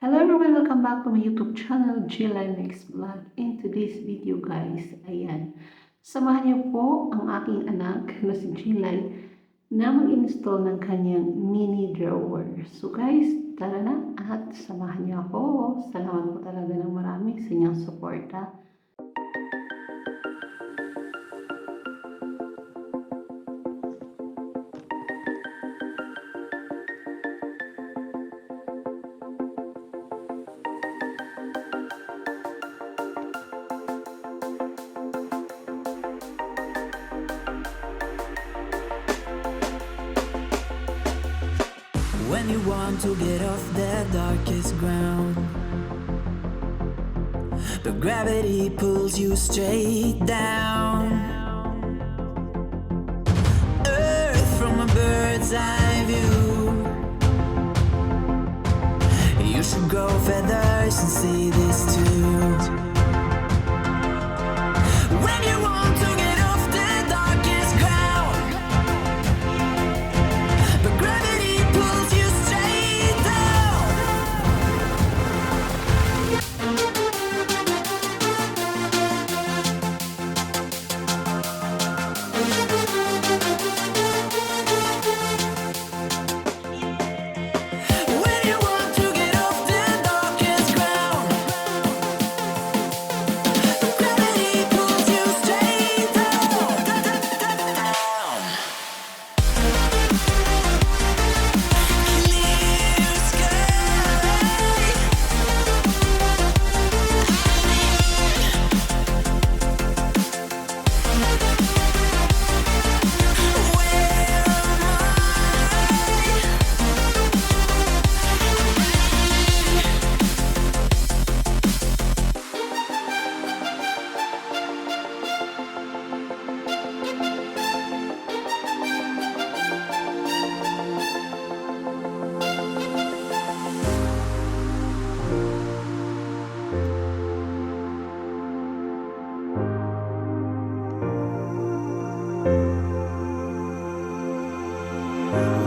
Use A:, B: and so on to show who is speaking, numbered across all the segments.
A: Hello everyone! Welcome back to my YouTube channel, Jilay Next Vlog. In today's video guys, ayan, samahan niyo po ang aking anak na si Jilay na mag-install ng kanyang mini drawer. So guys, tara na at samahan niyo ako. Salamat po talaga ng marami sa inyong suporta.
B: When you want to get off the darkest ground, but gravity pulls you straight down. Earth from a bird's eye view. You should grow feathers and see this too. When you want to get off the darkest ground, but gravity pulls you straight down. When you want to get off the darkest ground, but gravity pulls you straight down. Clear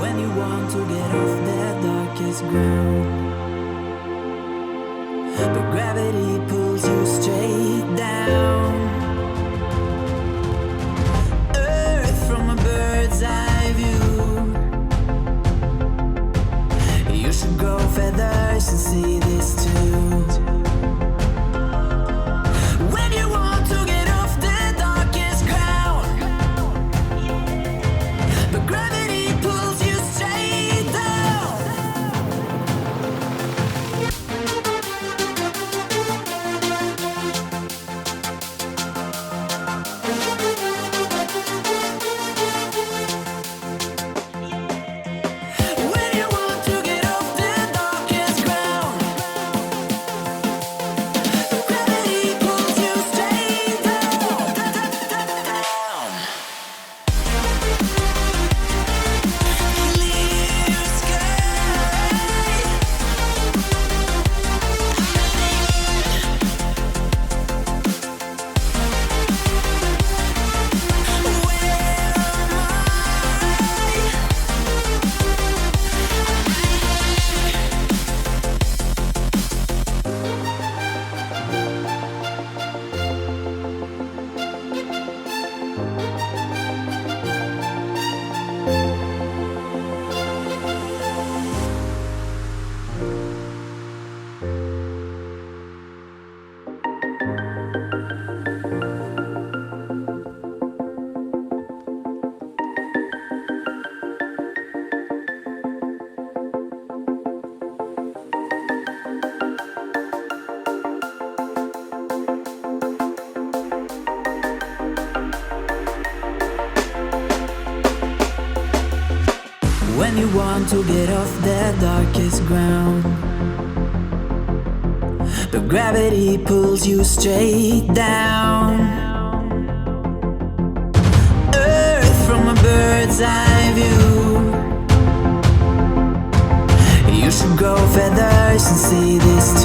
B: When you want to get off the darkest ground, but gravity pulls you straight down. Earth from a bird's eye view. You should grow feathers and see this too. When you want to get off the darkest ground, but gravity pulls you straight down. When you want to get off the darkest ground, but gravity pulls you straight down. Clear When you want to get off the darkest ground, but gravity pulls you straight down. Earth from a bird's eye view. You should grow feathers and see this too.